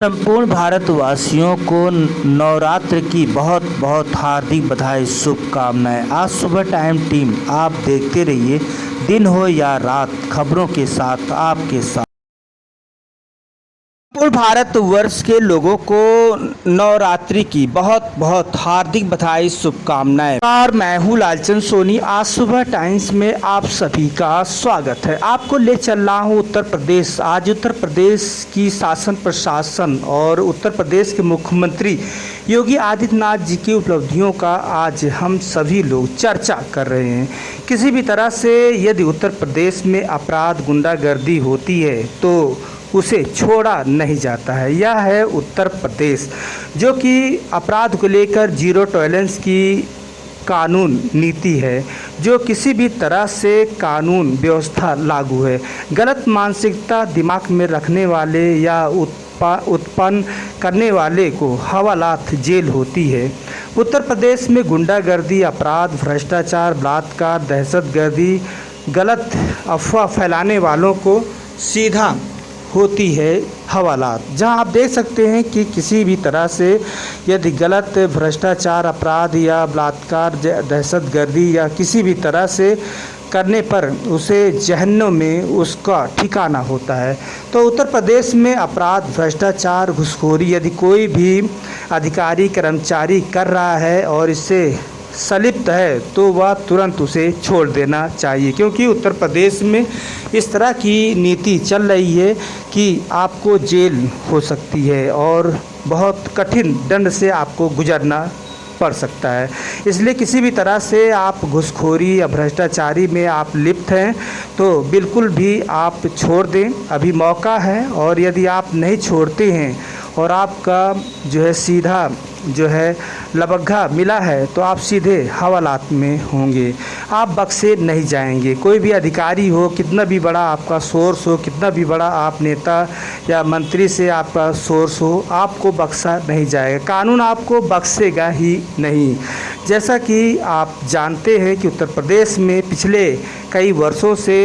संपूर्ण भारतवासियों को नवरात्र की बहुत बहुत हार्दिक बधाई, शुभकामनाएं। आज सुबह टाइम टीम आप देखते रहिए, दिन हो या रात, खबरों के साथ आपके साथ। पूर्ण भारतवर्ष के लोगों को नवरात्रि की बहुत बहुत हार्दिक बधाई, शुभकामनाएं। और मैं हूँ लालचंद सोनी। आज सुबह टाइम्स में आप सभी का स्वागत है। आपको ले चल रहा हूँ उत्तर प्रदेश। आज उत्तर प्रदेश की शासन प्रशासन और उत्तर प्रदेश के मुख्यमंत्री योगी आदित्यनाथ जी की उपलब्धियों का आज हम सभी लोग चर्चा कर रहे हैं। किसी भी तरह से यदि उत्तर प्रदेश में अपराध, गुंडागर्दी होती है तो उसे छोड़ा नहीं जाता है। यह है उत्तर प्रदेश, जो कि अपराध को लेकर जीरो टॉलरेंस की कानून नीति है, जो किसी भी तरह से कानून व्यवस्था लागू है। गलत मानसिकता दिमाग में रखने वाले या उत्पन्न करने वाले को हवालात जेल होती है। उत्तर प्रदेश में गुंडागर्दी, अपराध, भ्रष्टाचार, बलात्कार, दहशतगर्दी, गलत अफवाह फैलाने वालों को सीधा होती है हवालात। जहां आप देख सकते हैं कि किसी भी तरह से यदि गलत भ्रष्टाचार, अपराध या बलात्कार, दहशतगर्दी या किसी भी तरह से करने पर उसे जहन्नुम में उसका ठिकाना होता है। तो उत्तर प्रदेश में अपराध, भ्रष्टाचार, घूसखोरी यदि कोई भी अधिकारी, कर्मचारी कर रहा है और इससे संलिप्त है तो वह तुरंत उसे छोड़ देना चाहिए, क्योंकि उत्तर प्रदेश में इस तरह की नीति चल रही है कि आपको जेल हो सकती है और बहुत कठिन दंड से आपको गुजरना पड़ सकता है। इसलिए किसी भी तरह से आप घूसखोरी या भ्रष्टाचारी में आप लिप्त हैं तो बिल्कुल भी आप छोड़ दें, अभी मौका है। और यदि आप नहीं छोड़ते हैं और आपका जो है सीधा जो है लबग्गा मिला है तो आप सीधे हवालात में होंगे, आप बख्शे नहीं जाएंगे। कोई भी अधिकारी हो, कितना भी बड़ा आपका सोर्स हो, कितना भी बड़ा आप नेता या मंत्री से आपका सोर्स हो, आपको बख्शा नहीं जाएगा। कानून आपको बख्शेगा ही नहीं। जैसा कि आप जानते हैं कि उत्तर प्रदेश में पिछले कई वर्षों से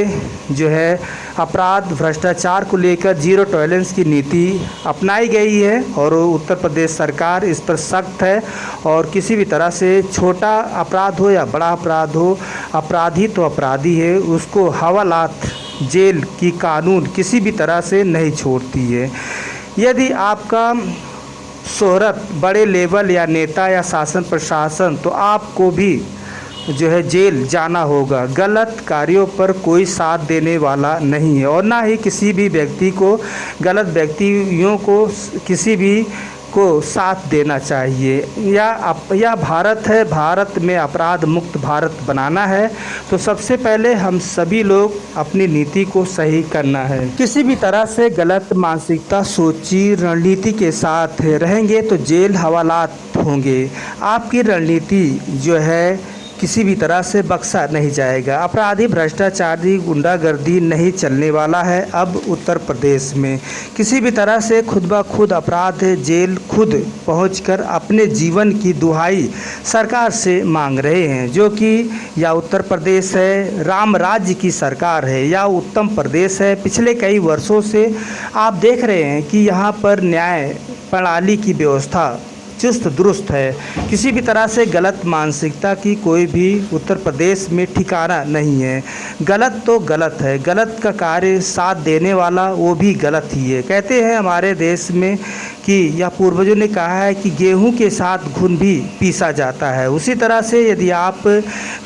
जो है अपराध, भ्रष्टाचार को लेकर जीरो टॉलरेंस की नीति अपनाई गई है और उत्तर प्रदेश सरकार इस पर सख्त है। और किसी भी तरह से छोटा अपराध हो या बड़ा अपराध हो, अपराधी तो अपराधी है, उसको हवालात जेल की कानून किसी भी तरह से नहीं छोड़ती है। यदि आपका शोहरत बड़े लेवल या नेता या शासन प्रशासन, तो आपको भी जो है जेल जाना होगा। गलत कार्यों पर कोई साथ देने वाला नहीं है और ना ही किसी भी व्यक्ति को, गलत व्यक्तियों को किसी भी को साथ देना चाहिए। यह भारत है, भारत में अपराध मुक्त भारत बनाना है तो सबसे पहले हम सभी लोग अपनी नीति को सही करना है। किसी भी तरह से गलत मानसिकता, सोची, रणनीति के साथ रहेंगे तो जेल, हवालात होंगे। आपकी रणनीति जो है किसी भी तरह से बख्शा नहीं जाएगा। अपराधी, भ्रष्टाचारी, गुंडागर्दी नहीं चलने वाला है अब उत्तर प्रदेश में। किसी भी तरह से खुद ब खुद अपराध, जेल खुद पहुंचकर अपने जीवन की दुहाई सरकार से मांग रहे हैं, जो कि या उत्तर प्रदेश है, राम राज्य की सरकार है, या उत्तम प्रदेश है। पिछले कई वर्षों से आप देख रहे हैं कि यहाँ पर न्याय प्रणाली की व्यवस्था चुस्त दुरुस्त है। किसी भी तरह से गलत मानसिकता की कोई भी उत्तर प्रदेश में ठिकाना नहीं है। गलत तो गलत है, गलत का कार्य साथ देने वाला वो भी गलत ही है। कहते हैं हमारे देश में कि या पूर्वजों ने कहा है कि गेहूं के साथ घुन भी पीसा जाता है। उसी तरह से यदि आप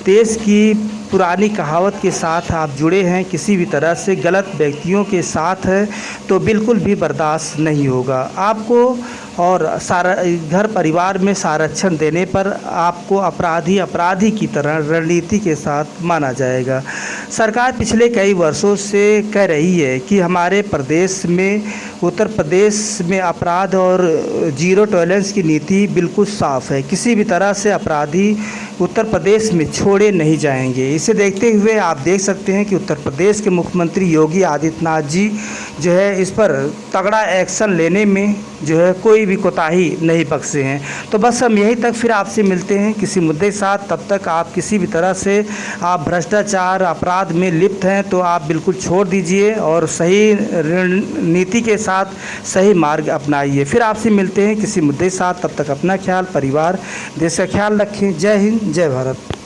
देश की पुरानी कहावत के साथ आप जुड़े हैं, किसी भी तरह से गलत व्यक्तियों के साथ है तो बिल्कुल भी बर्दाश्त नहीं होगा आपको। और सारा घर परिवार में संरक्षण देने पर आपको अपराधी की तरह रणनीति के साथ माना जाएगा। सरकार पिछले कई वर्षों से कह रही है कि हमारे प्रदेश में, उत्तर प्रदेश में अपराध और जीरो टॉलरेंस की नीति बिल्कुल साफ़ है। किसी भी तरह से अपराधी उत्तर प्रदेश में छोड़े नहीं जाएंगे। इसे देखते हुए आप देख सकते हैं कि उत्तर प्रदेश के मुख्यमंत्री योगी आदित्यनाथ जी जो है इस पर तगड़ा एक्शन लेने में जो है कोई भी कोताही नहीं बख्शे हैं। तो बस हम यहीं तक फिर आपसे मिलते हैं किसी मुद्दे के साथ। तब तक आप किसी भी तरह से आप भ्रष्टाचार अपराध में लिप्त हैं तो आप बिल्कुल छोड़ दीजिए और सही रणनीति के साथ सही मार्ग अपनाइए। फिर आपसे मिलते हैं किसी मुद्दे के साथ। तब तक अपना ख्याल, परिवार, देश का ख्याल रखें। जय हिंद, जय भारत।